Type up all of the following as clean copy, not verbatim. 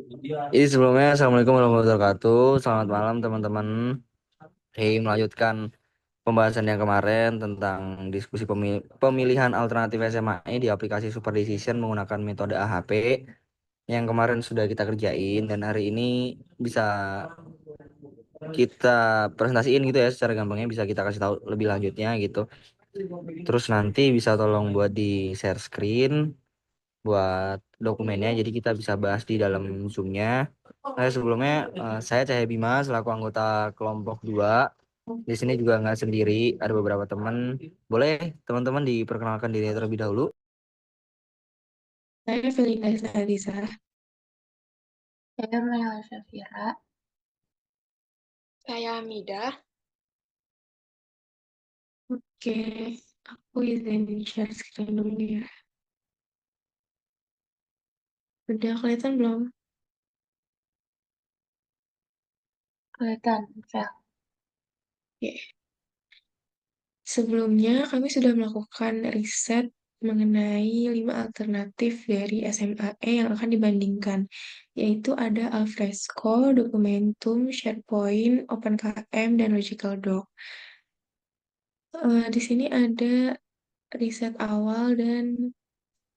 Jadi sebelumnya Assalamualaikum warahmatullahi wabarakatuh. Selamat malam teman-teman. Melanjutkan pembahasan yang kemarin tentang diskusi pemilihan alternatif SMA di aplikasi Super Decision menggunakan metode AHP yang kemarin sudah kita kerjain dan hari ini bisa kita presentasiin gitu ya, secara gampangnya bisa kita kasih tahu lebih lanjutnya gitu. Terus nanti bisa tolong buat di share screen buat dokumennya, jadi kita bisa bahas di dalam Zoom-nya. Sebelumnya saya Cahaya Bima selaku anggota kelompok 2. Di sini juga nggak sendiri, ada beberapa teman. Boleh teman-teman diperkenalkan diri terlebih dahulu. Saya Felina Salisa. Saya Melisa Syafira. Saya Mida. Oke, aku izin share screen dulu ya. Udah kelihatan belum? Kelihatan, Fel. Oke. Sebelumnya kami sudah melakukan riset mengenai 5 alternatif dari SMAE yang akan dibandingkan, yaitu ada Alfresco, Documentum, SharePoint, OpenKM, dan Logical Doc. Di sini ada riset awal dan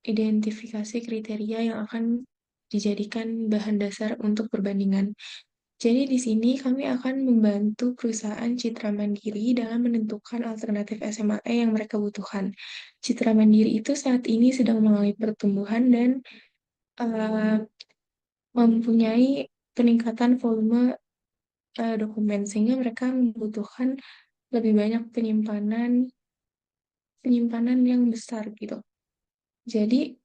identifikasi kriteria yang akan dijadikan bahan dasar untuk perbandingan. Jadi di sini kami akan membantu perusahaan Citra Mandiri dalam menentukan alternatif SMAE yang mereka butuhkan. Citra Mandiri itu saat ini sedang mengalami pertumbuhan dan uh, mempunyai peningkatan volume dokumen, sehingga mereka membutuhkan lebih banyak penyimpanan penyimpanan yang besar gitu. Jadi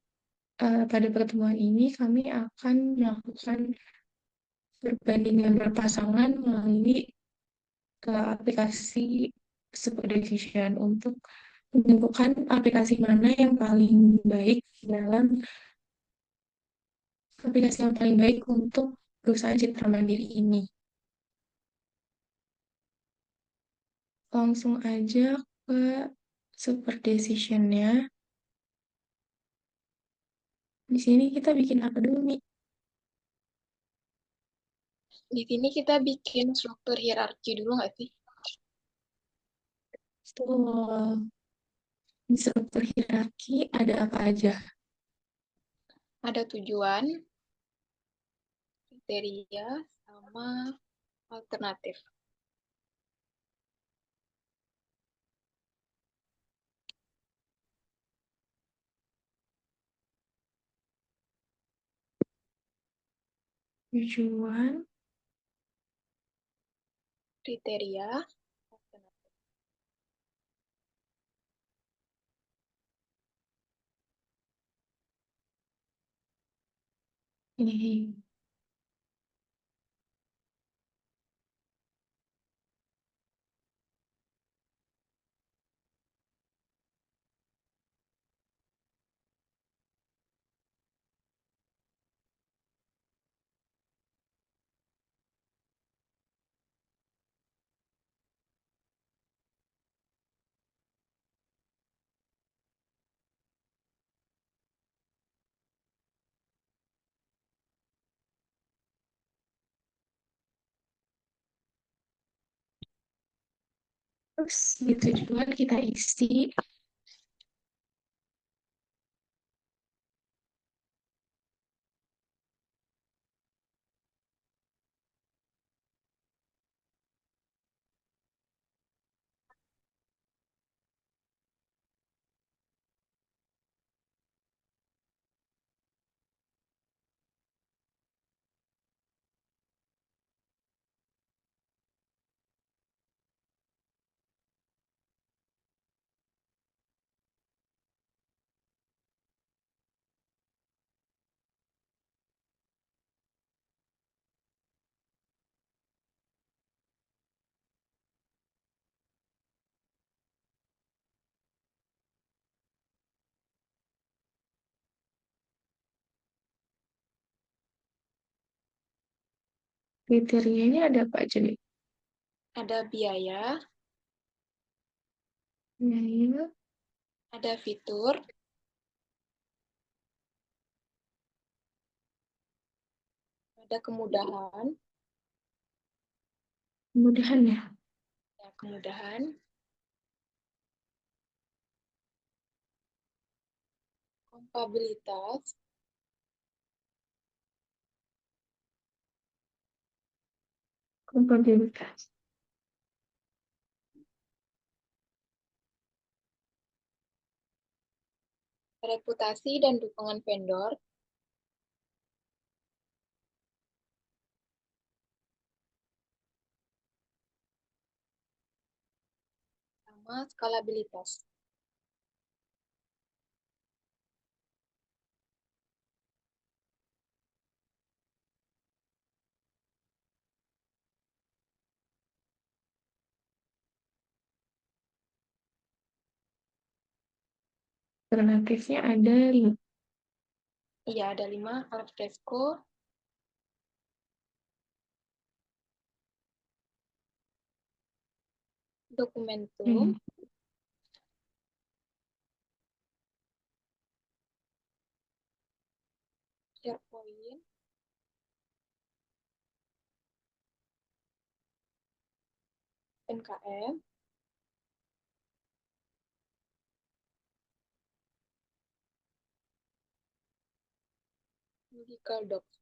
pada pertemuan ini kami akan melakukan perbandingan berpasangan melalui aplikasi Super Decision untuk menentukan aplikasi mana yang paling baik dalam aplikasi yang paling baik untuk perusahaan Citra Mandiri ini. Langsung aja ke Super Decision-nya. Di sini kita bikin apa dulu nih? Di sini kita bikin struktur hierarki dulu nggak sih? Tuh, di struktur hierarki ada apa aja? Ada tujuan, kriteria, sama alternatif. Tujuan, Kriteria, alternatif. ini terus di tujuan kita isi kriterianya ada apa aja nih? Ada biaya, Biaya, ada fitur, ， Ada kemudahan, Kemudahan ya. ya kemudahan, kompabilitas, Kompatibilitas. reputasi dan dukungan vendor, sama skalabilitas. Alternatifnya ada 5. Iya, ada 5, alfresco, dokumentum, SharePoint, NKM, Medical Docs.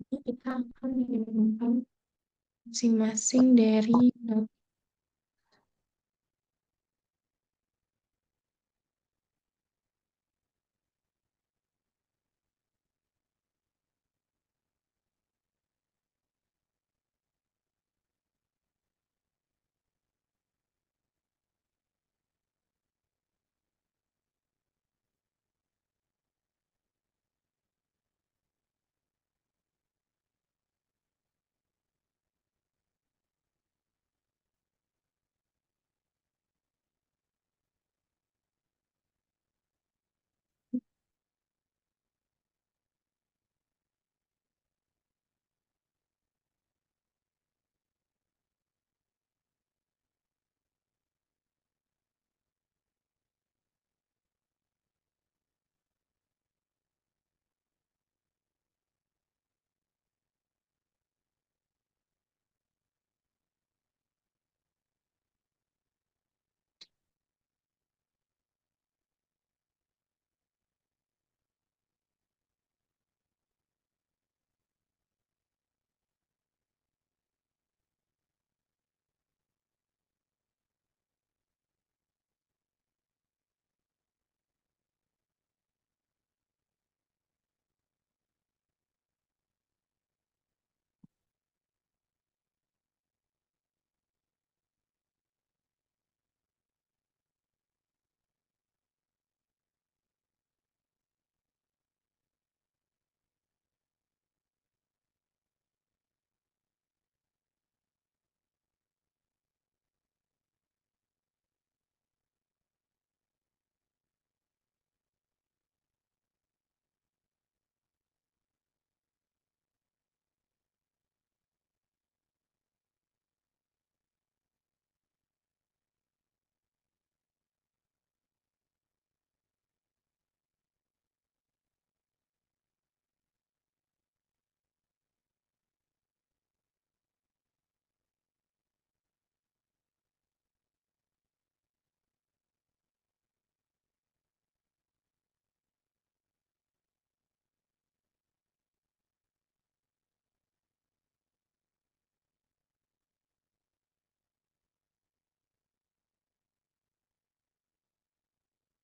Kita akan menemukan masing-masing dari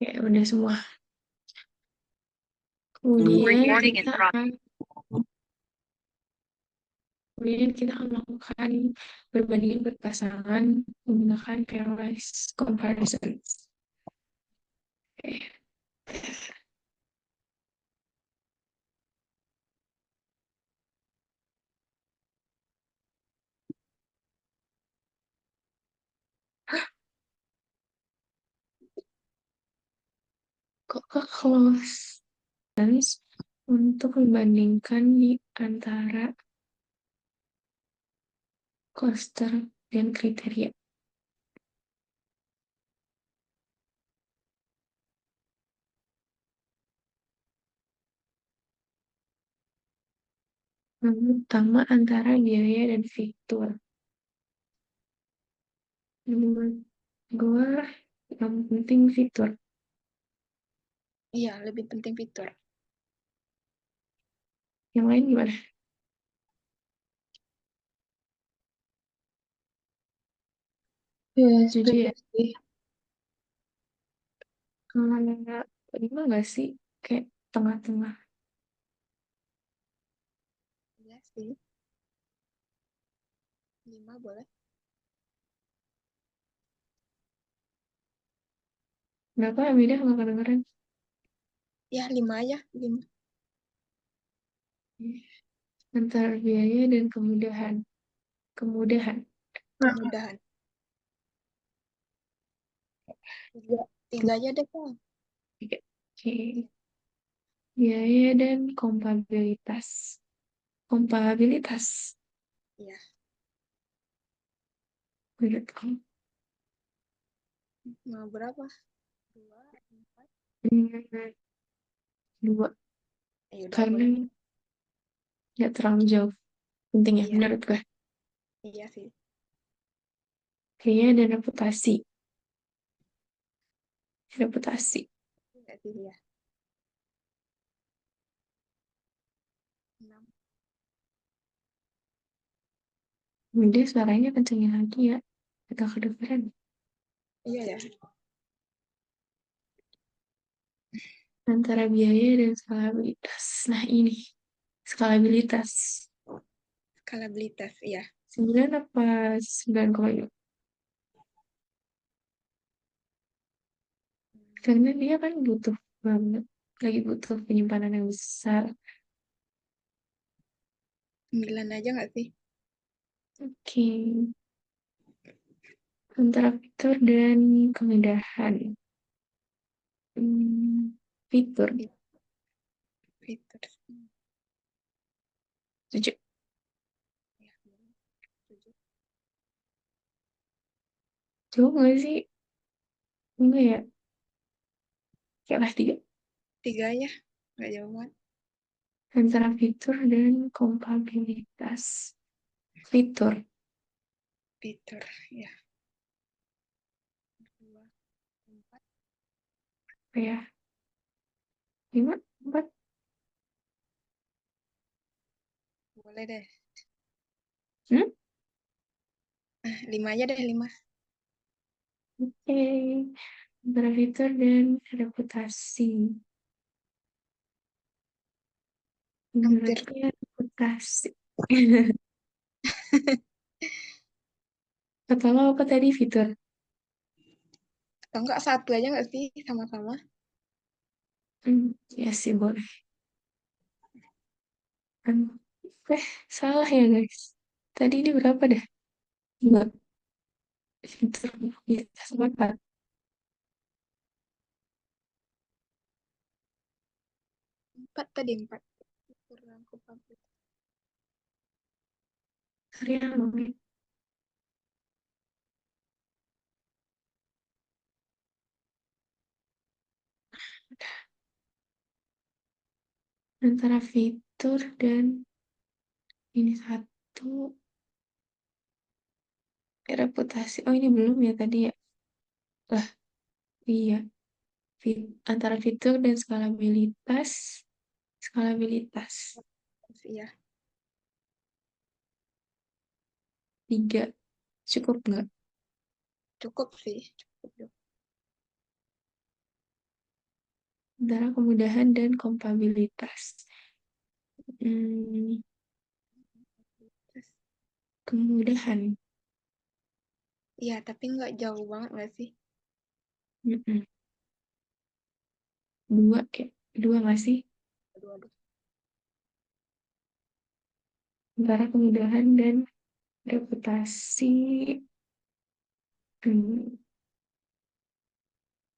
Ya, udah semua. Kemudian kita akan melakukan perbandingan berpasangan menggunakan pairwise comparison. Oke. Kok ke close untuk membandingkan di antara cluster dan kriteria. Yang utama antara biaya dan fitur. Menurut gue yang penting fitur. Iya, lebih penting fitur. Yang lain gimana? Ya, Setuju setuju ya? sih. Kalau lima nggak sih? Kayak tengah-tengah. Iya sih. 5 boleh. Berapa ya beda nggak kedengeran? Ya, 5 aja. 5. Antara biaya dan kemudahan. Kemudahan. Kemudahan. 3. 3 aja deh, Kak. Oke. Biaya dan kompabilitas. Kompabilitas. Iya. Menurut Mau berapa? 2, 4. dua. Ya udah Karena boleh. nggak terlalu jauh. Penting ya Iya. menurut gue. Iya sih. Biaya dan reputasi. Reputasi. Enggak sih, ya. 6. Udah suaranya kencengin lagi ya. Agak kedengeran. Iya ya. Antara biaya dan skalabilitas. Nah ini. Skalabilitas. Skalabilitas, iya. 9 apa 9,5? Karena dia kan butuh banget. Lagi butuh penyimpanan yang besar. 9 aja nggak sih? Oke. Antara fitur dan kemudahan. Fitur. Fitur. Setuju. Ya, 7. Jauh nggak sih? Enggak ya? Kayak lah 3. 3 aja. Nggak jauh banget. Antara fitur dan kompabilitas. Fitur. Fitur, ya. 2, 4. Apa ya? 5, 4. Boleh deh. Hmm? 5 aja deh, 5. Oke. Antara fitur dan reputasi. Hampir. Menurutnya reputasi. Atau lo apa tadi fitur? Atau enggak, 1 aja nggak sih? Sama-sama. Ya sih boleh. Hmm. Salah ya guys. Tadi ini berapa dah? Enggak. Fitur sama 4. 4 tadi, 4. Fitur dan kompabilitas. Kalian ngomongin antara fitur dan ini satu reputasi. Oh ini belum ya tadi ya? Lah iya. Antara fitur dan skalabilitas. Skalabilitas. Iya, 3. Cukup nggak? cukup sih. Cukup. antara kemudahan dan kompabilitas. Hmm, Terus, kemudahan. iya, tapi nggak jauh banget nggak sih? Mm-mm. Dua ya, dua nggak sih? Aduh, aduh. Antara kemudahan dan reputasi. Hmm,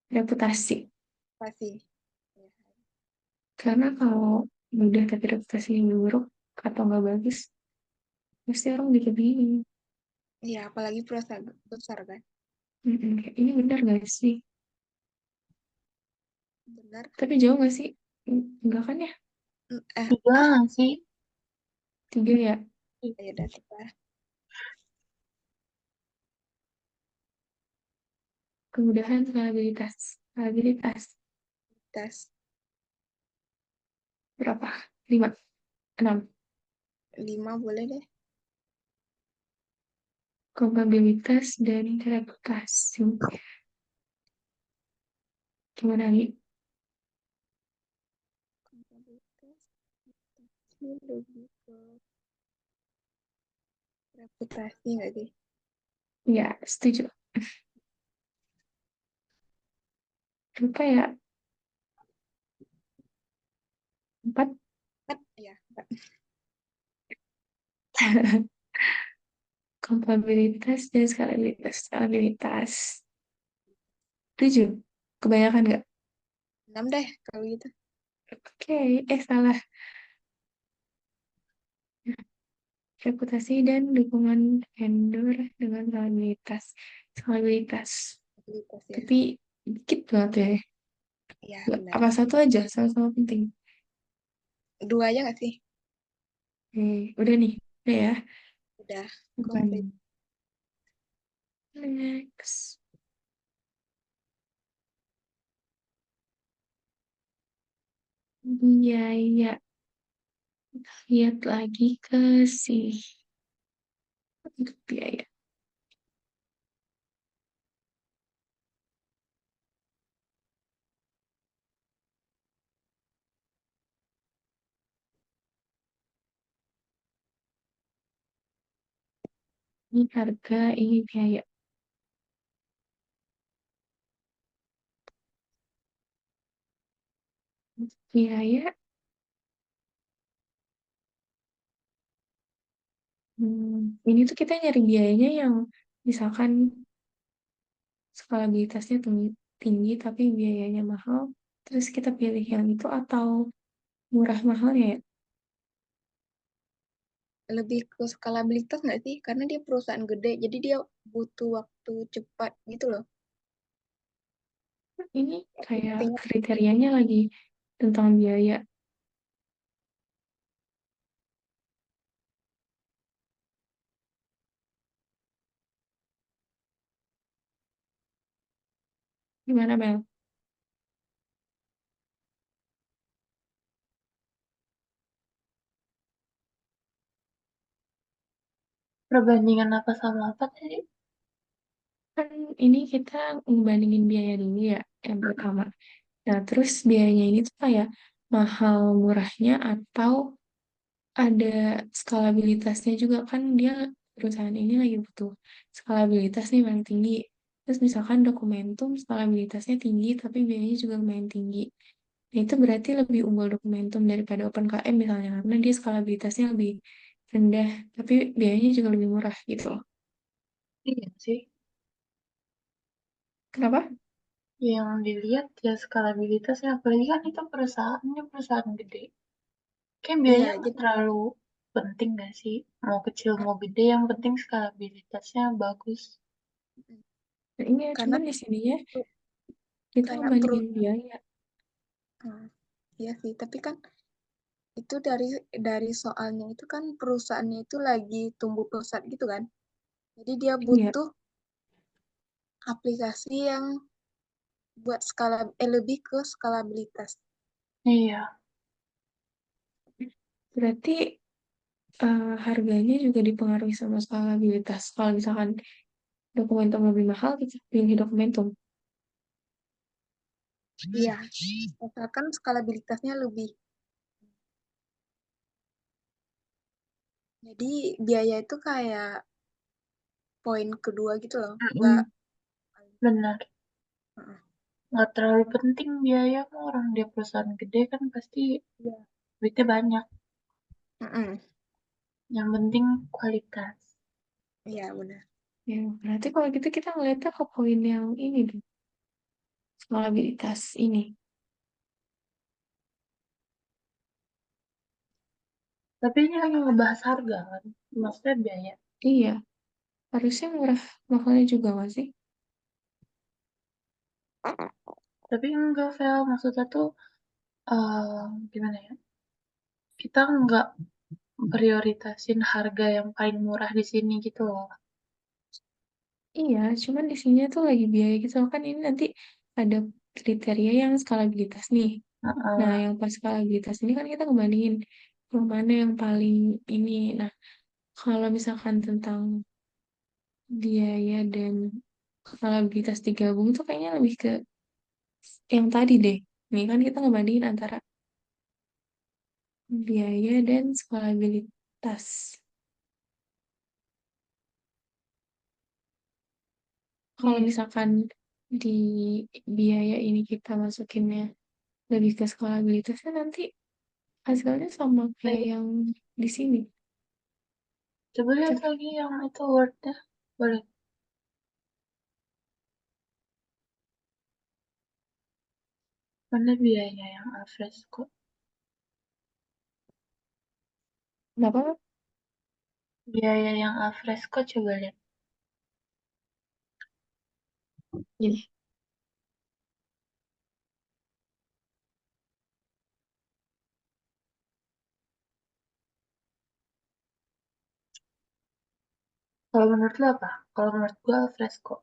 reputasi. Pasti. Ya. Karena kalau mudah tapi reputasinya buruk atau nggak bagus, pasti orang jadi bingung. Iya, apalagi perusahaan besar kan. Mm-mm, kayak, ini benar nggak sih? Benar. Tapi jauh nggak sih? Enggak kan ya? Tiga nggak sih? Tiga ya. Ya udah tiga. Kemudahan, stabilitas. Stabilitas. Tes Berapa? Lima. Enam. 5 boleh deh. Kompabilitas dan reputasi. Gimana nih? Kompabilitas ini lebih ke reputasi nggak sih? Ya, setuju. Berapa ya? Empat. Kan, ya. Kompabilitas dan skala stabilitas. Tujuh. Kebanyakan nggak? 6 deh kalau gitu. Oke, salah. Reputasi dan dukungan vendor dengan stabilitas. Stabilitas. Kompabilitas ya. Tapi dikit banget ya. Iya, benar. Apa satu aja? Sama-sama penting. 2 aja nggak sih? Udah nih. Udah ya. Udah komplit. Bukan. Next. Biaya. Lihat lagi ke sini. Untuk biaya. Ini harga, ini biaya. Biaya. Ini tuh kita nyari biayanya yang misalkan skalabilitasnya tinggi tapi biayanya mahal. Terus kita pilih yang itu atau murah mahalnya ya. Lebih ke skalabilitas nggak sih? Karena dia perusahaan gede, jadi dia butuh waktu cepat gitu loh. Ini kayak Pentingnya kriterianya lagi tentang biaya. Gimana, Mel? Perbandingan apa sama apa tadi? Kan ini kita ngebandingin biaya dulu ya, yang pertama. Nah, terus biayanya ini tuh kayak mahal murahnya atau ada skalabilitasnya juga kan dia perusahaan ini lagi butuh skalabilitas nih paling tinggi. Terus misalkan dokumentum skalabilitasnya tinggi tapi biayanya juga lumayan tinggi. Nah, itu berarti lebih unggul dokumentum daripada OpenKM misalnya karena dia skalabilitasnya lebih rendah tapi biayanya juga lebih murah gitu loh. Iya sih. Kenapa? Yang dilihat ya skalabilitasnya, apalagi kan itu perusahaannya perusahaan gede. Kayak iya, biayanya nggak jadi terlalu penting nggak sih? Mau kecil mau gede, yang penting skalabilitasnya bagus. Nah, ini ya, karena cuman di sininya itu kita kayak ngebandingin biaya. iya sih, tapi kan itu dari soalnya itu kan perusahaannya itu lagi tumbuh pesat gitu kan. Jadi dia Iya, butuh aplikasi yang buat lebih ke skalabilitas. Iya, berarti harganya juga dipengaruhi sama skalabilitas. Kalau misalkan dokumentum lebih mahal, kita pilih dokumentum. Iya, asalkan skalabilitasnya lebih. Jadi biaya itu kayak poin kedua gitu loh, nggak. Mm-mm, benar. Heeh. Nggak terlalu penting biaya mah, orang dia perusahaan gede kan pasti Iya. duitnya banyak. Mm-mm. Yang penting kualitas. Iya benar. Ya, berarti kalau gitu kita ngeliatnya ke poin yang ini deh, skalabilitas ini. Tapi ini hanya ngebahas harga kan, maksudnya biaya. Iya, harusnya murah mahalnya juga nggak sih? Tapi enggak, Vel, maksudnya tuh gimana ya? Kita nggak prioritasin harga yang paling murah di sini gitu loh. Iya, cuman di sini tuh lagi biaya gitu loh. Kan ini nanti ada kriteria yang skalabilitas nih. Nah, Heeh. yang pas skalabilitas ini kan kita ngebandingin yang mana yang paling ini. Nah, kalau misalkan tentang biaya dan skalabilitas digabung tuh kayaknya lebih ke yang tadi deh. Nih kan kita ngebandingin antara biaya dan skalabilitas. Kalau Iya, misalkan di biaya ini kita masukinnya lebih ke skalabilitasnya nanti hasilnya sama kayak baik. yang di sini. Coba lihat Coba lagi yang itu wordnya. Boleh. Mana biaya yang alfresco? berapa? Biaya yang alfresco coba lihat. Ini. Kalau menurut lo apa? Kalau menurut gua alfresco.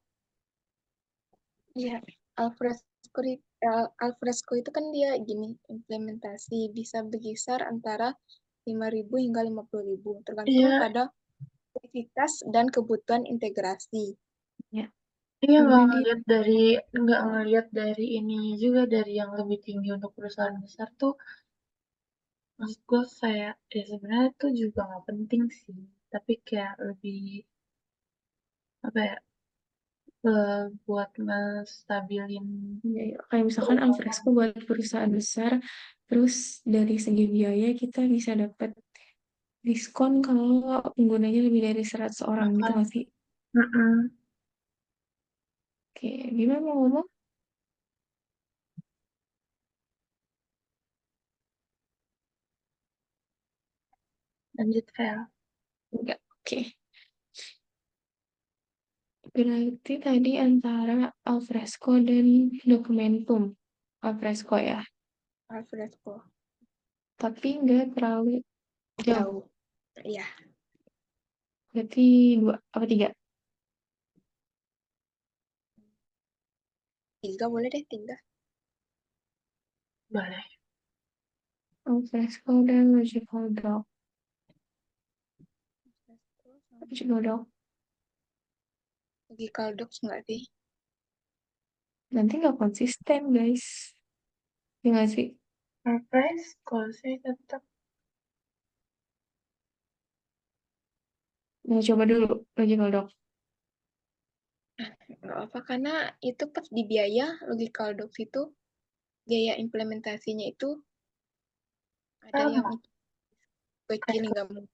Iya, alfresco, alfresco itu kan dia gini, implementasi bisa berkisar antara 5.000 hingga 50.000, tergantung Iya, pada aktivitas dan kebutuhan integrasi. Ya, iya, karena dia nggak ngelihat dari ini juga, dari yang lebih tinggi untuk perusahaan besar tuh. Maksud gue kayak ya sebenarnya tuh juga nggak penting sih, tapi kayak lebih apa ya, buat ngestabilin ya, kayak misalkan keuangan. Alfresco buat perusahaan besar, terus dari segi biaya kita bisa dapat diskon kalau penggunanya lebih dari 100 orang gitu Makan. nggak sih? Mm-mm. Oke, gimana mau ngomong? Lanjut Vel. Enggak, oke. Berarti tadi antara Alfresco dan Documentum. Alfresco ya, Alfresco tapi nggak terlalu jauh. jauh. Iya, Berarti dua apa tiga? 3 boleh deh, 3. Boleh. Alfresco dan Logical Dog. Alfresco sama Logical Dog. logical docs nggak sih? Nanti nggak konsisten, guys. Ya nggak sih? Alfresco sih tetap. Nah, coba dulu Logical Dog. Nggak apa, karena itu pas di biaya logical docs itu biaya implementasinya itu ada yang Sama. untuk kecil nggak mungkin.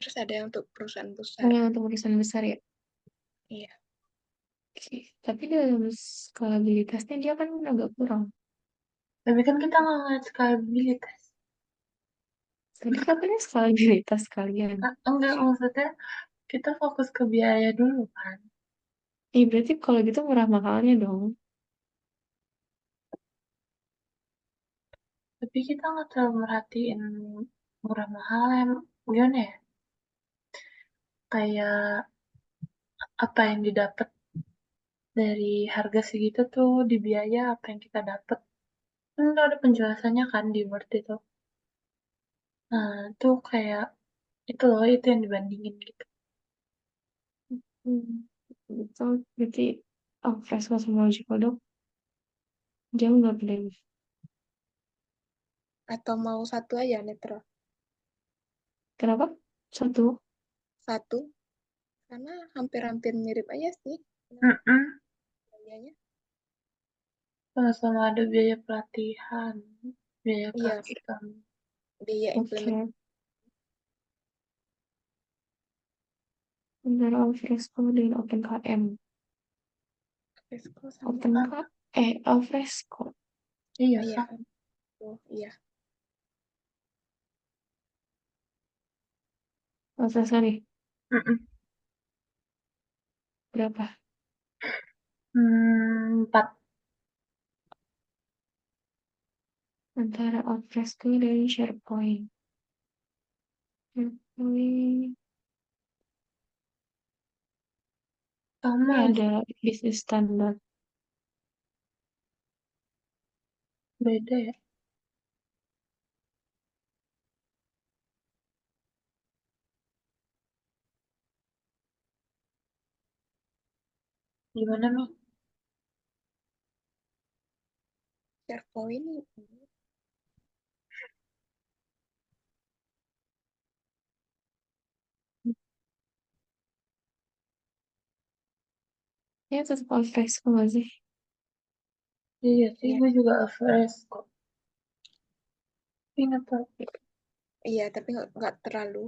Terus ada yang untuk perusahaan Oh, besar. yang untuk urusan besar ya. Iya, Oke. Tapi dalam skalabilitasnya dia kan agak kurang. Tapi kan kita nggak ngeliat skala. Tadi katanya skalabilitas kalian. Enggak, maksudnya kita fokus ke biaya dulu kan. Berarti kalau gitu murah mahalnya dong. Tapi kita nggak terlalu merhatiin murah mahal yang gimana ya? Kayak apa yang didapat dari harga segitu tuh di biaya apa yang kita dapat. Kan udah ada penjelasannya kan di Word itu. Nah, tuh kayak itu loh, itu yang dibandingin gitu. Hmm. Gitu. Berarti Alfresco sama Logical Dog. Jauh nggak boleh. Atau mau satu aja netral? Kenapa? Satu. Satu, karena hampir-hampir mirip aja sih Mm-mm. biayanya. Sama-sama ada biaya pelatihan, biaya Iya, praktikum. biaya implement Oke. Antara alfresco dan OpenKM. Fresco sama OpenKM, alfresco. Iya, iya Kak. kan. Oh, iya. Alfresco nih, Mm-mm. berapa? 4. Antara alfresco dan SharePoint. SharePoint. Ini Sama ada sih, bisnis standar. beda ya. Gimana nih? SharePoint Ya tetap alfresco nggak sih? Iya sih, iya, gue juga fresh kok. Ingat tuh, iya tapi nggak terlalu.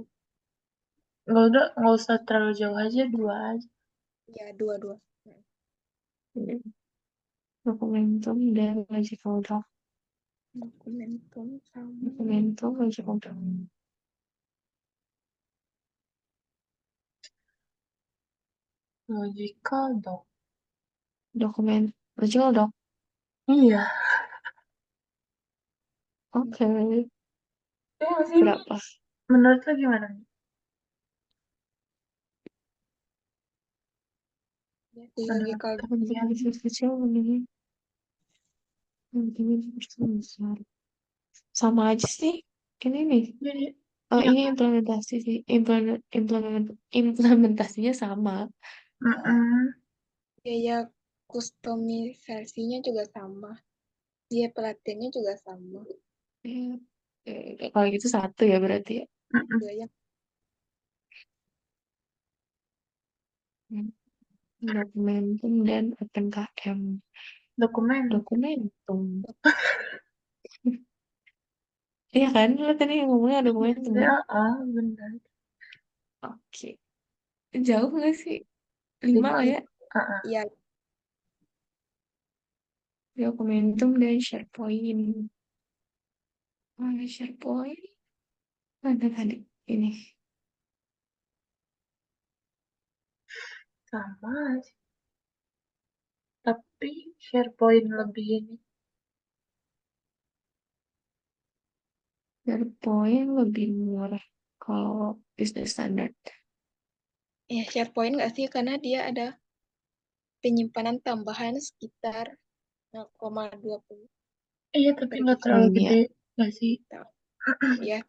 nggak usah terlalu jauh aja, 2 aja. Iya, dua-dua. Hmm. Dokumentum dan logical doc. Dokumentum sama Dokumentum, logical doc. Logical dong. Dokumen, logical doc. Iya. Oke, Iya nggak sih, ini berapa? menurut lo gimana nih? ya, di Menurut logical kalian? Kecil begini, begini besar. Sama aja sih. Ini nih. Jadi, Oh, iya ini kan? implementasi sih. Implementasinya sama. Mm-mm. biaya kustomisasinya juga sama. Biaya pelatihannya juga sama. Eh, kalau gitu satu ya berarti ya. Mm-mm. Biaya Hmm. Dokumentum dan OpenKM. Dokumen. Dokumentum. Iya kan? Lo tadi yang ngomongnya Iya dokumentum sih, kan? benar. Oke. Jauh nggak sih? 5 lah Sedikit. ya. Ah, ya Dokumentum dan SharePoint. SharePoint. Mana tadi? Ini. sama sih. Tapi SharePoint lebih ini. SharePoint lebih murah kalau business standard. ya SharePoint nggak sih karena dia ada penyimpanan tambahan sekitar 0,20 Iya, tapi per nggak giga. terlalu Ini ya. gede. Nggak sih? Ya,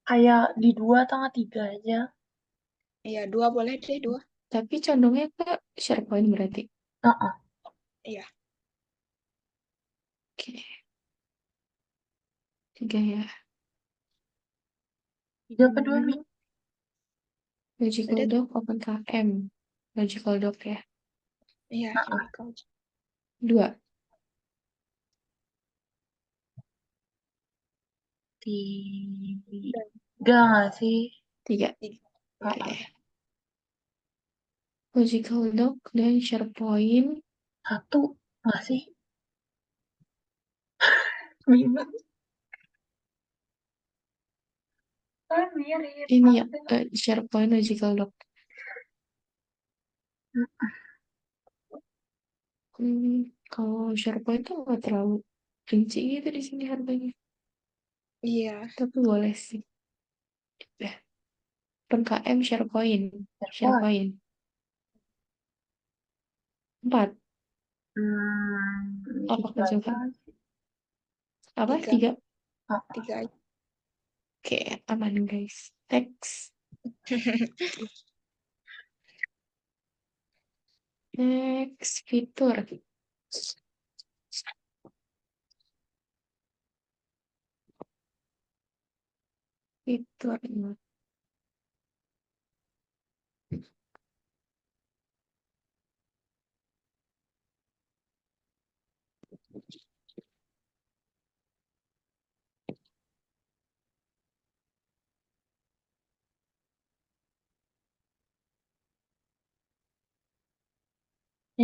Kayak di 2 atau 3 aja. ya dua boleh deh dua. Tapi condongnya ke SharePoint berarti. Ah, ah. Iya, Oke. 3 ya. 3 apa 2 Mi? Logical udah. Doc OpenKM. Logical Doc ya. Iya, Ah, ah. logical. 2. 3 nggak sih? 3. Tiga. Ah, Ya, Oke. ah. Logical Doc dan SharePoint. 1 nggak sih? Bingung. Kan mirip. Ini ya. Maksudnya, SharePoint Logical Doc. Kalau SharePoint tuh nggak terlalu rinci gitu di sini harganya. iya, Tapi boleh sih. Ya. Per KM SharePoint. SharePoint. SharePoint. 4. Apa 3 coba? aja. Apa? tiga, 3. Ah, tiga aja. Oke, aman guys. Next. Next fitur. fitur.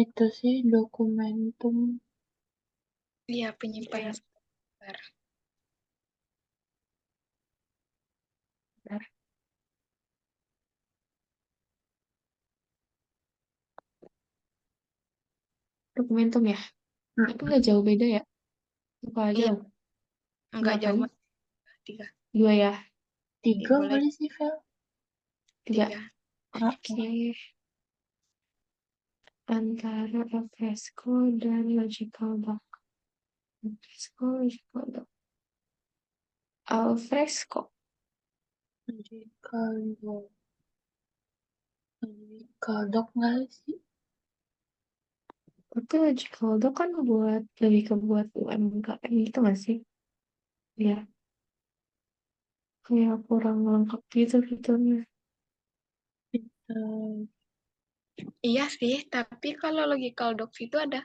Itu sih dokumentum. Iya, penyimpanan sebentar. Bentar. Dokumentum ya, tapi nggak jauh beda ya, apa Iya, jauh? enggak Nggak kan? jauh banget. 3. 2 ya, Tiga Boleh boleh sih, Vel. 3. 3. Oke, antara alfresco dan logical doc. Alfresco, logical doc. Alfresco. Kalau dok nggak sih? Tapi logical doc kan buat lebih ke buat UMKM gitu nggak sih? Ya, kayak kurang lengkap gitu fiturnya. Eh, Iya sih, tapi kalau logical docs itu ada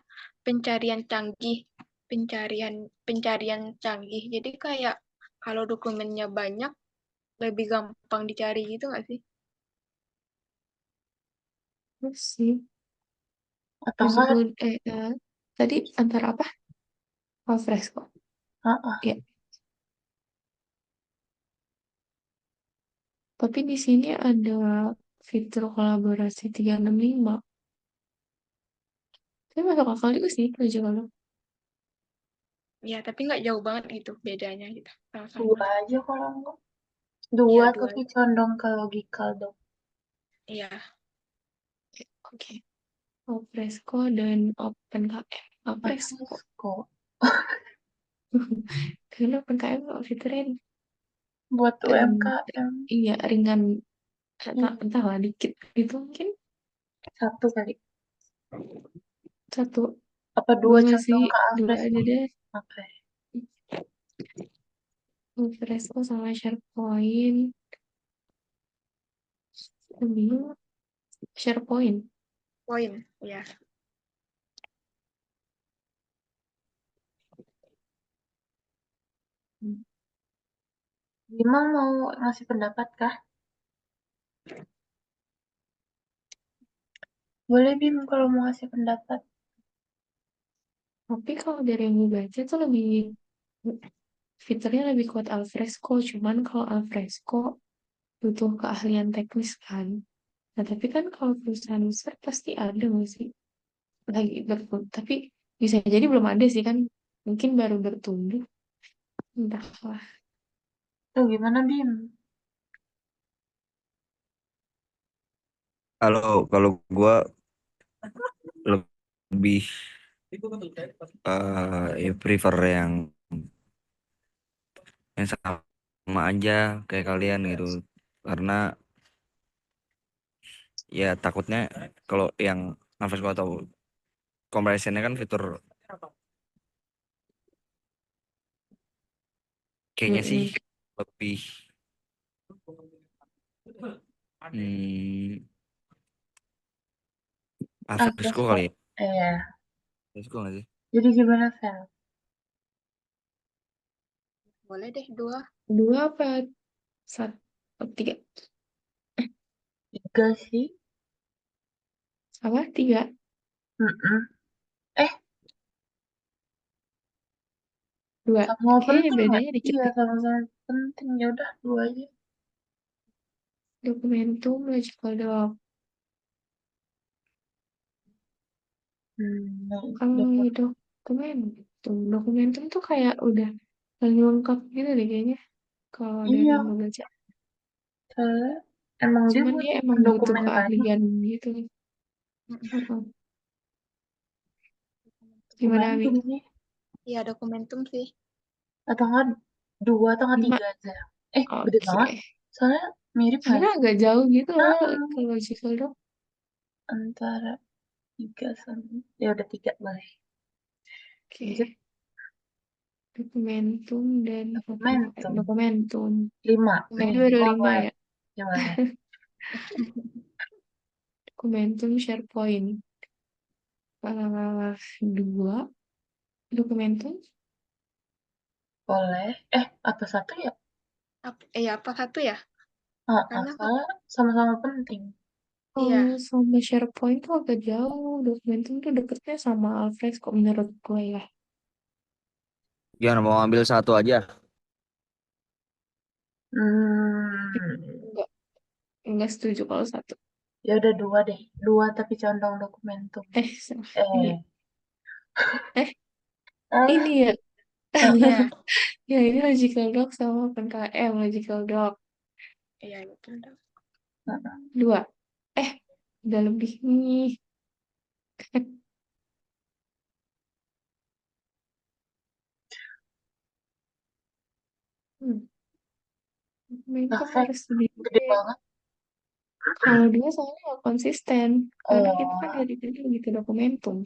pencarian canggih, pencarian pencarian canggih. Jadi kayak kalau dokumennya banyak, lebih gampang dicari gitu nggak sih? Terus sih, atau enggak? logical, tadi antara apa? Alfresco. Ah, Ya, tapi di sini ada fitur kolaborasi 365. Tapi masuk akal juga sih logical doc. Ya, tapi nggak jauh banget gitu bedanya gitu. Sama-sama. dua aja kalau enggak. Iya, Dua dua. tapi condong ke logical dok. Iya, Oke. Alfresco dan OpenKM. Alfresco. Kok Karena OpenKM fiturnya buat ring, UMKM iya ringan, entahlah dikit gitu mungkin. satu kali. Satu, Apa dua dua nggak sih? condong ke Dua Alfresco? aja deh. Oke. Alfresco sama SharePoint. Lebih SharePoint. poin. Ya. Hmm. Bima mau ngasih pendapat kah? Boleh Bim kalau mau ngasih pendapat. Tapi kalau dari yang gue baca tuh lebih fiturnya lebih kuat Alfresco. Cuman kalau Alfresco butuh keahlian teknis kan. Nah, tapi kan kalau perusahaan besar pasti ada nggak sih? Lagi bertumbuh. Tapi bisa jadi belum ada sih kan. Mungkin baru bertumbuh. Entahlah. Tuh gimana Bim? Kalau kalau gua lebih ya prefer yang sama aja kayak kalian gitu, karena ya takutnya kalau yang nafas gua atau compressionnya kan fitur kayaknya sih Mm-mm. lebih hmm, alfresco Alfresco. kali ya, Iya. alfresco nggak sih? Jadi gimana Vel? Boleh deh 2. 2 apa? 3? Tiga sih. Apa? 3? Mm-mm. Eh, 2. sama Kayaknya penting nggak? bedanya dikit Iya, deh. sama-sama penting. Ya udah dua aja. Dokumentum, logical doc. Nah, Kalau dokumen. dokumentum tuh kayak udah paling lengkap gitu deh kayaknya. Kalau dari Iya, yang gue baca. soalnya emang dia Cuman buat dia emang butuh pendokumentasi. keahlian gitu. Heeh. Gimana, Dokumentum Ami? sih. Iya, dokumentum sih. Atau enggak dua atau enggak 5. tiga aja. Gede banget. Oke. Soalnya mirip nggak Karena sih? agak jauh gitu Nah, loh ke logical doc. antara tiga sama ya udah tiga boleh. Lanjut. Oke. Dokumentum dan Dokumentum. dokumentum. 5. Ini baru 5 ya. Gimana? Dokumentum SharePoint. 2 dokumentum. Boleh. Apa satu ya? Apa satu ya? Karena Soalnya sama-sama penting. Iya. Kalau sama SharePoint tuh agak jauh. Dokumentum tuh deketnya sama Alfresco menurut gue ya. Jangan mau ambil satu aja. Enggak setuju kalau satu. Ya udah 2 deh. 2 tapi condong dokumentum. Ini. Ah, Ini ya. Iya. Ya ini logical doc sama PKM logical doc. Iya, itu udah. 2. Udah lebih nih. Dokumentum Perfect. harus lebih Gede gede. banget. Kalau 2 soalnya nggak konsisten. Karena kita kan Oh, dari tadi gitu dokumentum.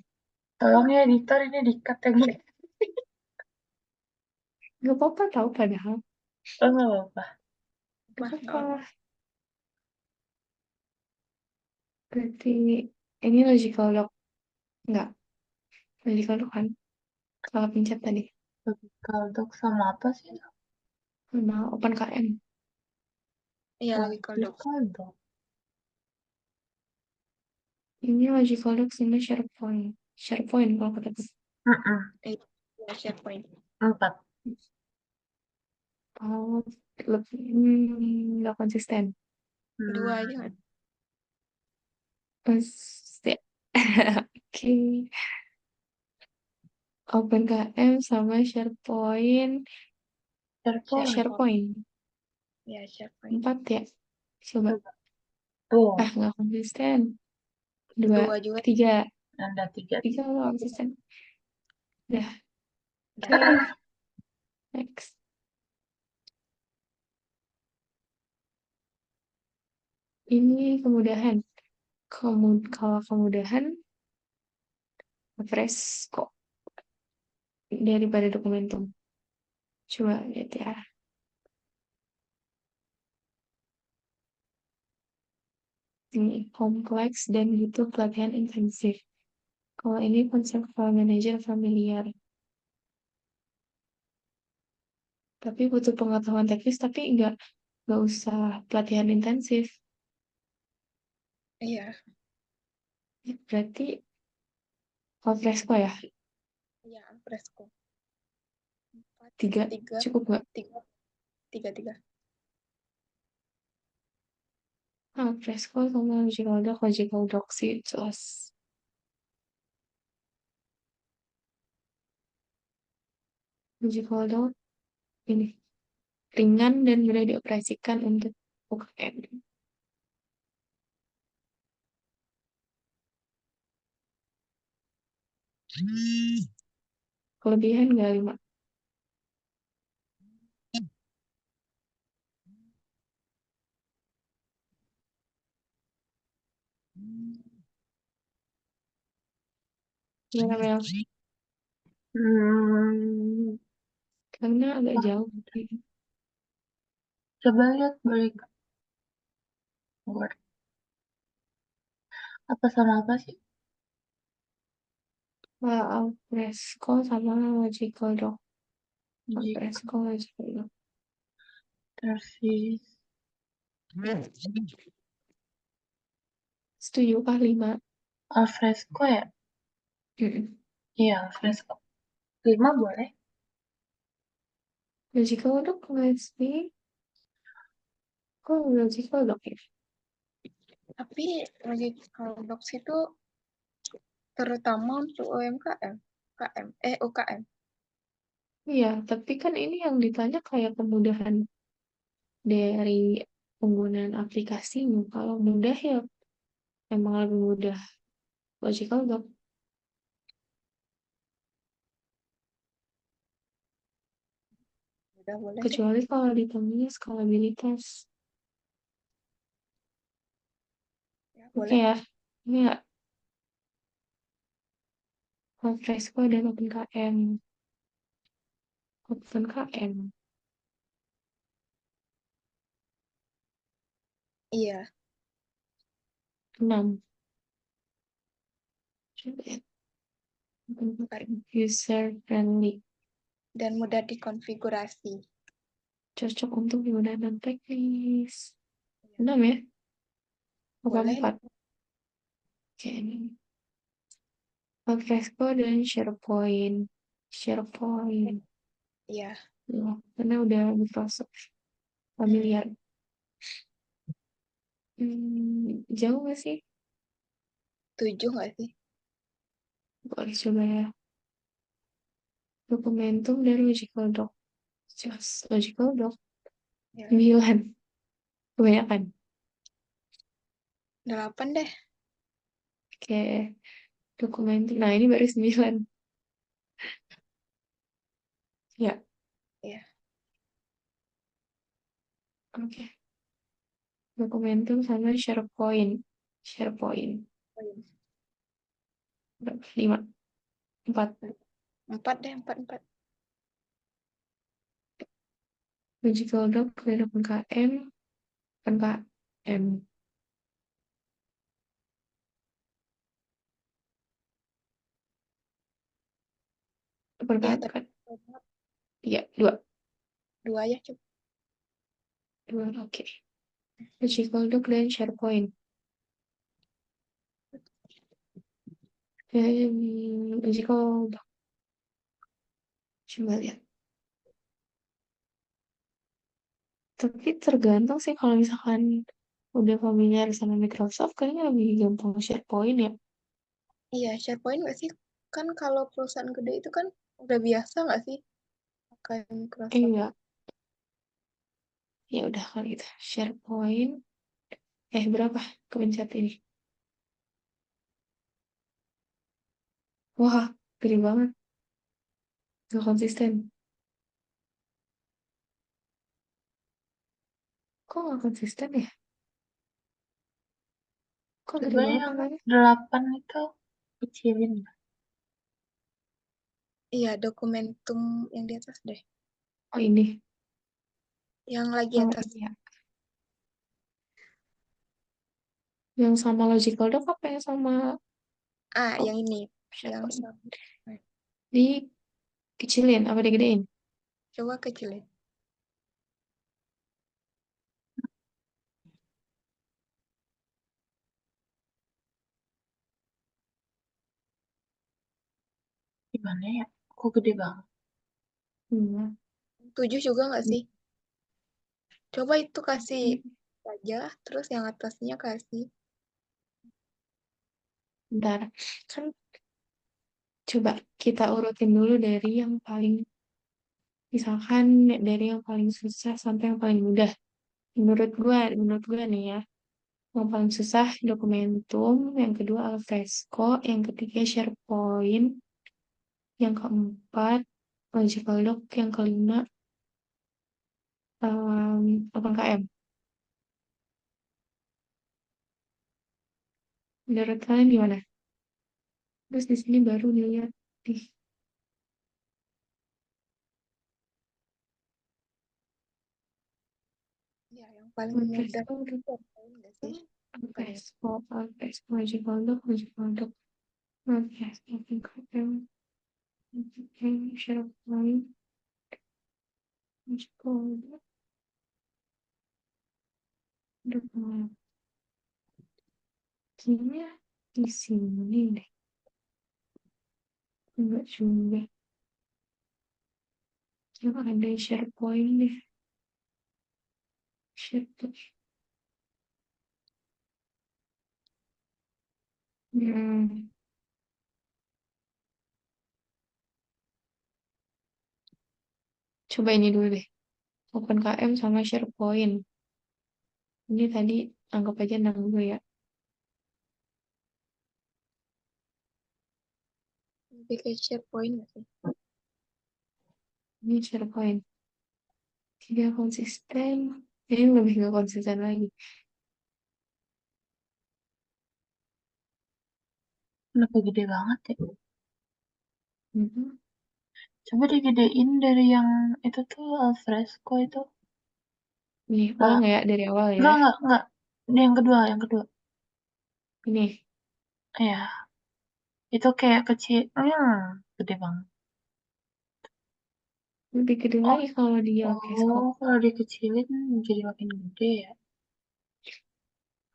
tolong ya editor ini di-cut yang ini. Gak apa-apa tahu padahal. Oh, nggak apa-apa. Gak apa-apa. Berarti ini logical doc. Enggak. Logical doc kan. Salah pencet tadi. Logical doc sama apa sih? Sama OpenKM. Iya, logical doc. Logical doc. Ini logical doc sama SharePoint. SharePoint kalau kata gue. Iya, SharePoint. 4. Oh, lebih nggak konsisten. 2 aja nggak? Ya. Oke. OpenKM sama SharePoint. SharePoint. Iya, SharePoint. 4 ya. Coba. Tuh, Nggak konsisten. 2 juga. 3. ada 3. 3 nggak konsisten. Udah. Oke. Udah. Next. Ini kemudahan. Kalau kemudahan, Fresco daripada dokumentum. Coba lihat ya. Ini kompleks dan butuh pelatihan intensif. Kalau ini konsep file manager familiar. Tapi butuh pengetahuan teknis, tapi nggak usah pelatihan intensif. Iya. Berarti Fresco ya? Iya, Fresco. 3. 3. Cukup nggak? 3. Fresco sama logical doc sih jelas. Logical doc ini ringan dan mudah dioperasikan untuk UKM. Kelebihan nggak 5? Gimana Mel? Karena agak jauh. Coba lihat boleh nggak? Word. Apa sama apa sih? Fresco sama logical doc. Fresco logical doc. Terus Setuju kah 5? Alfresco ya? Iya, Alfresco. 5 boleh? Logical doc let's see. Kok logical doc ya? Tapi logical docs itu terutama untuk UMKM. UKM. Iya, tapi kan ini yang ditanya kayak kemudahan dari penggunaan aplikasinya. Kalau mudah ya emang lebih mudah logical doc. Udah boleh deh. Kecuali kalau ditanya skalabilitas. Ya, Oke boleh. ya, ini ya Fresco dan OpenKM. OpenKM. Iya, 6. Coba ya. OpenKM. User friendly. dan mudah dikonfigurasi. Cocok untuk penggunaan teknis. 6 ya? Apa Boleh, 4? Oke, ini. Fresco dan SharePoint. SharePoint. iya. Ya, karena udah Microsoft familiar. Jauh nggak sih? 7 nggak sih? Boleh coba ya. Dokumentum dan logical doc. Jelas, logical doc. Ya, 9. Kebanyakan. 8 deh. Oke. Dokumentum. Nah, ini baru 9. Ya, Iya. oke. Dokumentum sama SharePoint. SharePoint. 5. 4. 4 deh, 4, 4. Logical doc dan KM. KM. Iya, KM tapi kan? Iya, 2. 2 ya coba. 2, oke. Logical doc dan SharePoint. Logical doc. Coba lihat. Tapi tergantung sih kalau misalkan udah familiar sama Microsoft, kayaknya lebih gampang SharePoint ya. Iya, SharePoint nggak sih? Kan kalau perusahaan gede itu kan udah biasa nggak sih pakai Microsoft? Iya, ya udah kalau gitu. SharePoint. Berapa kepencet ini? Wah, gede banget. Gak konsisten. Kok gak konsisten ya? Kok gede Coba banget yang angkanya? 8 itu kecilin. Iya, dokumentum yang di atas deh. Oh ini. Yang lagi Oh atas. ini ya. Yang sama logical doc apa yang sama Yang ini. Yang SharePoint? sama. Di kecilin apa digedein? Coba kecilin. Gimana ya? Kok gede banget? 7 juga nggak sih? Coba itu kasih Hmm. aja, terus yang atasnya kasih. Bentar, kan coba kita urutin dulu dari yang paling, misalkan dari yang paling susah sampai yang paling mudah. Menurut gua nih ya, yang paling susah Dokumentum, yang kedua Alfresco, yang ketiga SharePoint, yang keempat Logical Doc, yang kelima OpenKM. Menurut kalian gimana? Terus di sini baru dilihat di Ya, yang paling mudah Alfresco, itu SharePoint nggak sih? Bukan ya? Alfresco, Logical Doc, Logical Doc, Alfresco, OpenKM, SharePoint, Logical Doc, Doc. Kayaknya di sini deh. Enggak juga. Coba ada SharePoint deh. SharePoint. Hmm, coba ini dulu deh. OpenKM sama SharePoint. Ini tadi anggap aja 6 dulu ya. Lebih ke SharePoint nggak sih? Ini SharePoint. Tidak konsisten. Ini lebih nggak konsisten lagi. Kenapa gede banget ya? Mhm. Coba digedein dari yang itu tuh alfresco itu. Nih, Nah, ulang ya dari awal ya. enggak. Yang kedua, Ini, Ya, itu kayak kecil. Gede banget. lebih gede Oh, lagi kalau di alfresco. kalau dikecilin jadi makin gede ya.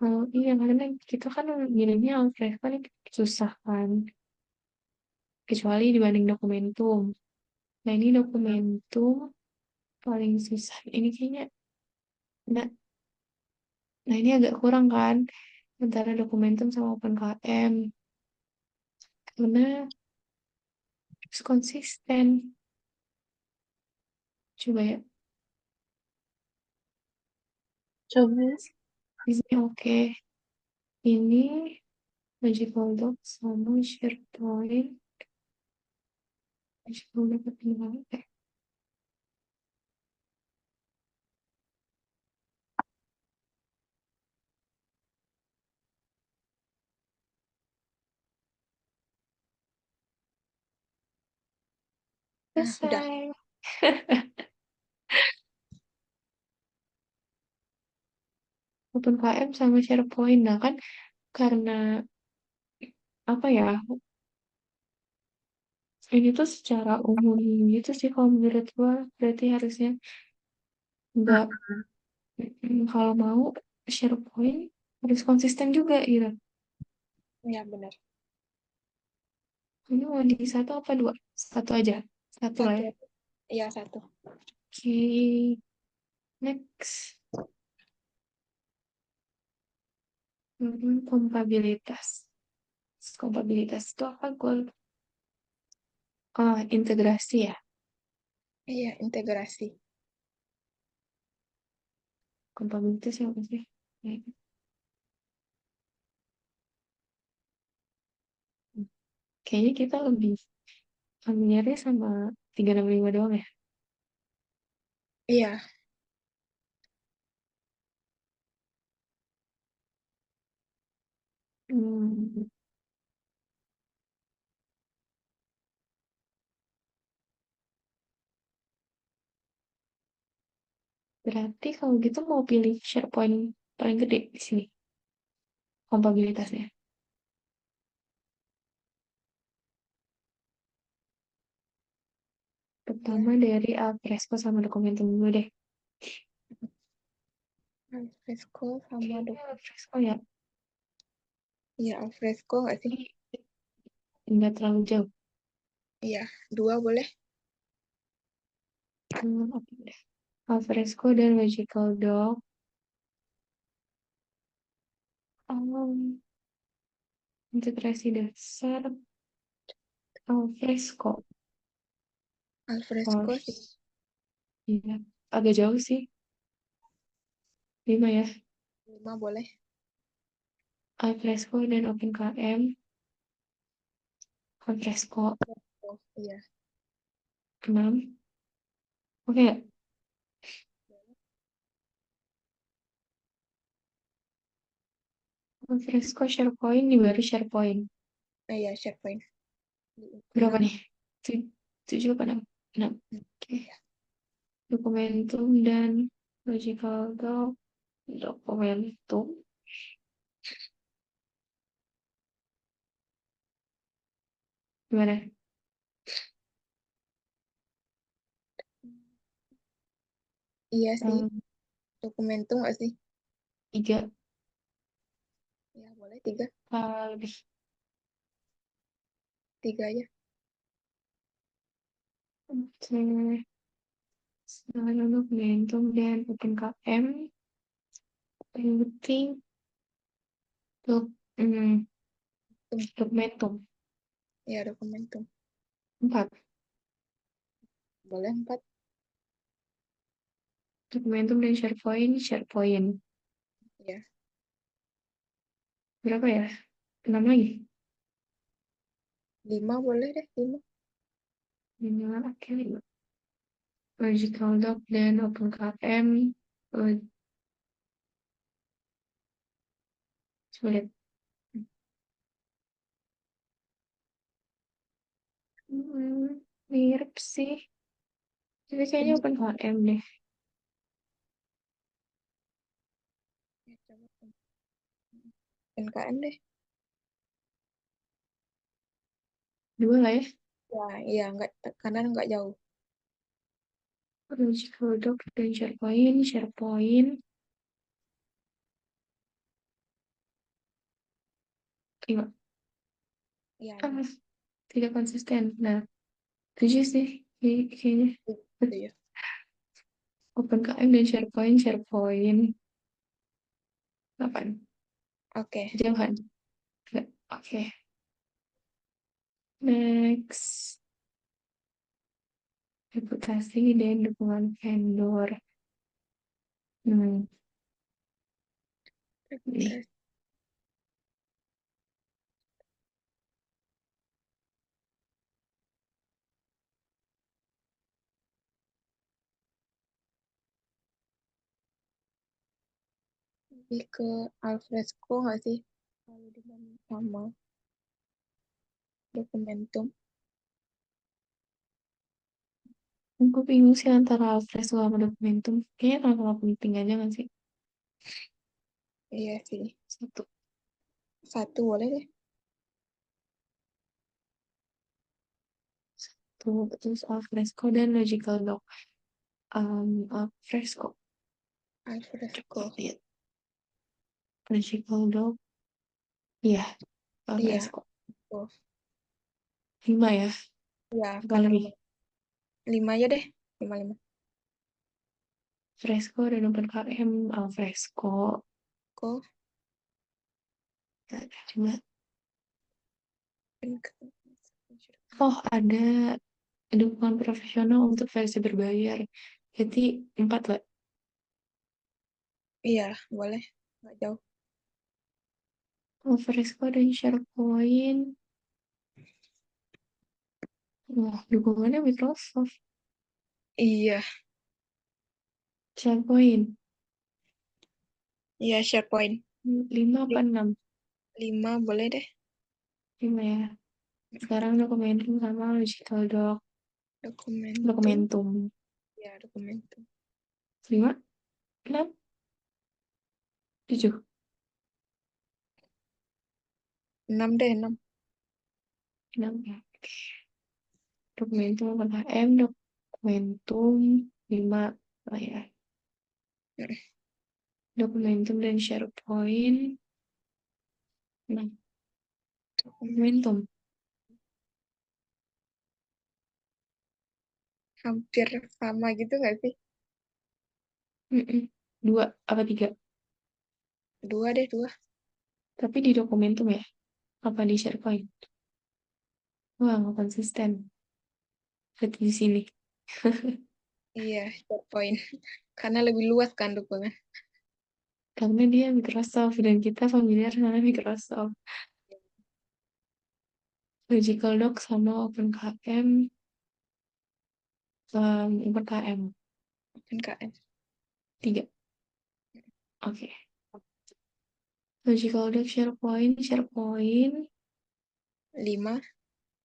Oh iya, karena kita kan ngirimnya alfresco nih susah kan. Kecuali dibanding dokumentum. Nah ini dokumentum paling susah. Ini kayaknya, nah, nah ini agak kurang kan antara dokumentum sama OpenKM. Karena harus konsisten. Coba ya, Coba. di sini oke. Ini Magical Doc sama SharePoint. Magical Doc apa ya? Nah, udah. Selesai. OpenKM sama SharePoint. Nah kan karena apa ya, ini tuh secara umum gitu sih kalau menurut gua. Berarti harusnya nggak, kalau mau SharePoint harus konsisten juga gitu. Ya, benar. Ini mau di satu apa dua? Satu aja. Satu lah Satu. ya. Iya, satu. Oke, next. Kompabilitas. Kompabilitas itu apa? Gue integrasi ya. Iya, integrasi. Kompabilitas yang apa sih? Ya, kayaknya kita lebih familiarnya sama 365 doang ya. Iya, Hmm, berarti kalau gitu mau pilih SharePoint paling gede di sini kompabilitasnya. iya. Pertama dari Alfresco sama Dokumentum dulu deh. Alfresco sama Kayaknya dok. Alfresco ya. Iya, alfresco nggak sih? Ini nggak terlalu jauh. Iya, dua boleh. Oke deh. Alfresco dan Logical Doc. Um, integrasi dasar Alfresco. Alfresco sih. Course. Iya, agak jauh sih. 5 ya. 5 boleh. Alfresco dan OpenKM. Alfresco Oh, iya. 6. Oke nggak? Alfresco SharePoint di baru SharePoint. Iya, SharePoint. Berapa 6. nih? 7 apa 6? 6. Oke. Ya. Dokumentum dan Logical Doc. Dokumentum. Gimana? Iya sih. Um, Dokumentum nggak sih? 3 Ya, boleh 3. lebih. 3 aja. Oke. Selain dokumentum dan OpenKM. Yang penting dok, hmm, dokumentum. Ya, dokumentum. 4. Boleh 4. Dokumentum dan SharePoint. Ya. Berapa ya? 6 lagi. 5 boleh deh, 5. 5, oke. Logical Doc dan OpenKM. Eh, sulit. Hmm. Mirip sih. Tapi kayaknya Ini open HM deh. Ya, coba NKM deh. Dua lah ya. Ya, iya, nggak, karena nggak jauh. Logical Doc dan SharePoint. SharePoint. Lima. Iya, Ah, tidak konsisten. Nah, tujuh sih. Kayaknya. gitu ya. Open KM dan SharePoint. SharePoint. 8. Oke, Jauhan. Nggak. Oke. Next. Reputasi dan dukungan vendor. Hmm, nih. reputasi. Lebih ke alfresco nggak sih? Kalau dibanding sama dokumentum. Aku bingung sih antara Alfresco sama Dokumentum. Kayaknya sama-sama penting aja nggak sih? Iya sih. Satu. Satu boleh deh. Tuh, terus Alfresco dan Logical Doc. Alfresco. Alfresco. Coba lihat. Logical Doc. Iya, Iya. Alfresco. Oh. 5 ya? Iya, Apa karena lebih? lumayan. 5 aja deh. 5-5. Fresco dan Open KM. Alfresco. Kok Ya, coba. kan ke- Oh, ada dukungan profesional untuk versi berbayar. Jadi 4 lah. Iya, boleh. Nggak jauh. Alfresco dan SharePoint. Wah, dukungannya Microsoft. Iya. SharePoint. Iya, SharePoint. 5 apa 6? 5 boleh deh. 5 ya. Sekarang Dokumentum sama Logical Doc. Dokumentum. Dokumentum. Ya, dokumentum. 5, 6, 7. 6 deh, 6. 6 ya. Dokumentum sama HM. Dokumentum 5 lah ya. Dokumentum dan SharePoint. Nah, Dokumentum. Hampir sama gitu nggak sih? 2 apa 3? 2 deh, 2. Tapi di Dokumentum ya. Apa di SharePoint? Wah, nggak konsisten. Berarti di sini. Iya, SharePoint. Karena lebih luas kan dukungan. Karena dia Microsoft dan kita familiar sama Microsoft. Logical Doc sama OpenKM. OpenKM. NKN. 3. Oke. Logical Doc SharePoint. SharePoint. 5,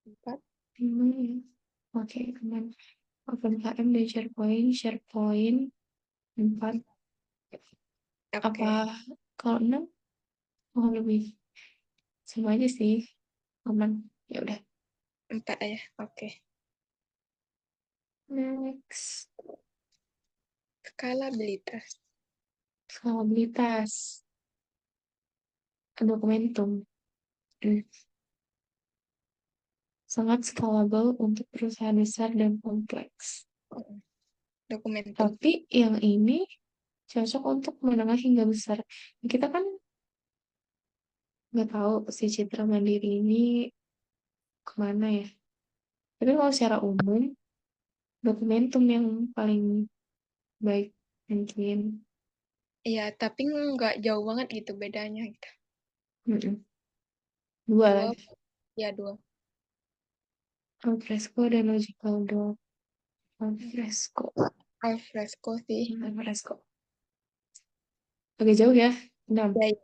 4. 5 ya. Oke, kemudian OpenKM dan SharePoint. SharePoint. 4. Apa Oke, kalau 6? Oh, lebih. Sama aja sih. Aman. Ya udah. 4 aja. Oke. Next. Skalabilitas. Skalabilitas. Dokumentum. Sangat scalable untuk perusahaan besar dan kompleks. Dokumentum. Tapi yang ini cocok untuk menengah hingga besar. Kita kan nggak tahu si Citra Mandiri ini kemana ya. Tapi kalau secara umum, dokumentum yang paling baik mungkin. Iya, tapi nggak jauh banget gitu bedanya gitu. Mm-mm. 2 lah. 2, ya 2. Alfresco dan Logical Doc. Alfresco. Alfresco sih. Alfresco. Agak jauh ya. 6. Ya, ya.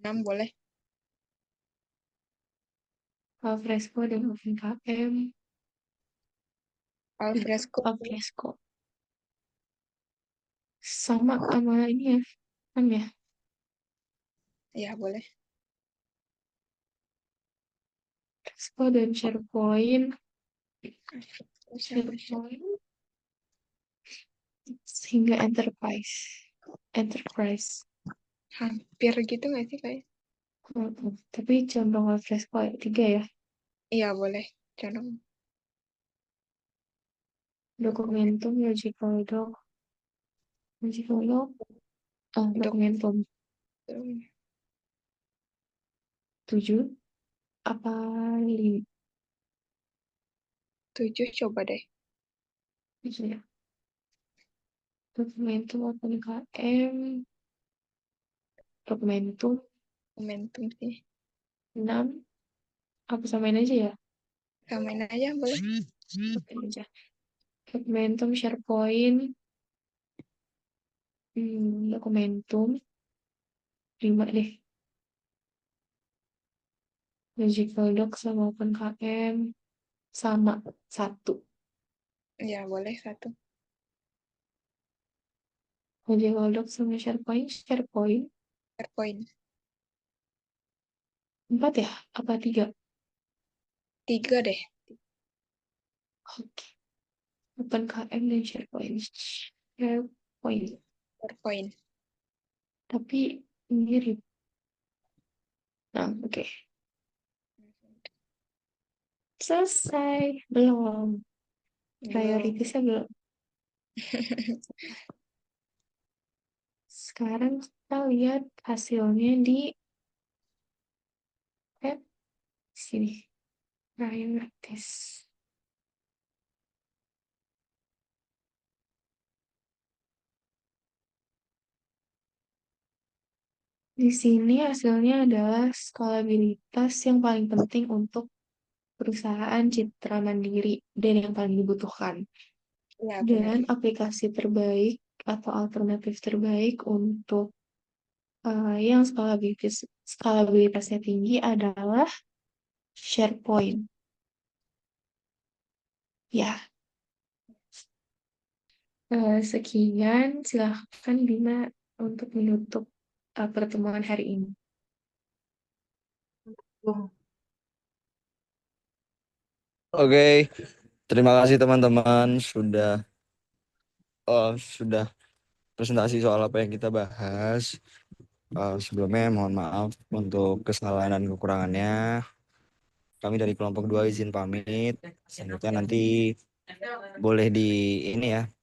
6 boleh. Alfresco dan OpenKM. Alfresco. Alfresco. Sama ini ya, kan ya. Ya, boleh. Alfresco dan SharePoint. Sama SharePoint hingga Enterprise. hampir gitu nggak sih kayak? Tapi condong Alfresco ya, 3 ya. Iya, boleh. Contoh. Dokumentum, logical doc, dokumentum. 7 apa 7 coba deh. 7 ya. Dokumentum open KM, dokumentum Momentum sih. 6 apa samain aja ya? Samain aja, boleh. Samain aja. Dokumentum SharePoint, dokumentum 5 deh. Logical doc sama open KM sama 1. Ya, boleh 1. Logical doc sama SharePoint PowerPoint. 4 ya? Apa 3? 3 deh. Oke. Open KM dan SharePoint. PowerPoint. Tapi mirip. Nah, oke. Selesai. Belum. Belum. Prioritasnya belum. Sekarang kita lihat hasilnya di sini. Prioritas. Di sini hasilnya adalah skalabilitas yang paling penting untuk perusahaan citra mandiri dan yang paling dibutuhkan. Ya, Dan benar. aplikasi terbaik atau alternatif terbaik untuk yang skalabilitasnya tinggi adalah SharePoint. Ya, sekian. Silahkan Bima untuk menutup pertemuan hari ini. Belum. Oke, terima kasih teman-teman sudah presentasi soal apa yang kita bahas. Sebelumnya mohon maaf untuk kesalahan dan kekurangannya. Kami dari kelompok 2 izin pamit. Selanjutnya nanti boleh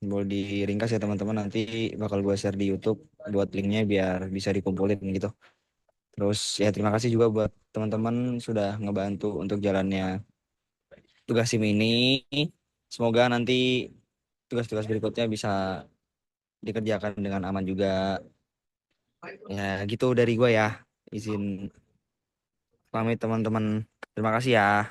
boleh diringkas ya teman-teman. Nanti bakal gue share di YouTube buat linknya biar bisa dikumpulin gitu. Terus ya terima kasih juga buat teman-teman sudah ngebantu untuk jalannya tugas SIM ini. Semoga nanti tugas-tugas berikutnya bisa dikerjakan dengan aman juga. Ya gitu dari gue ya. Izin pamit teman-teman. Terima kasih ya.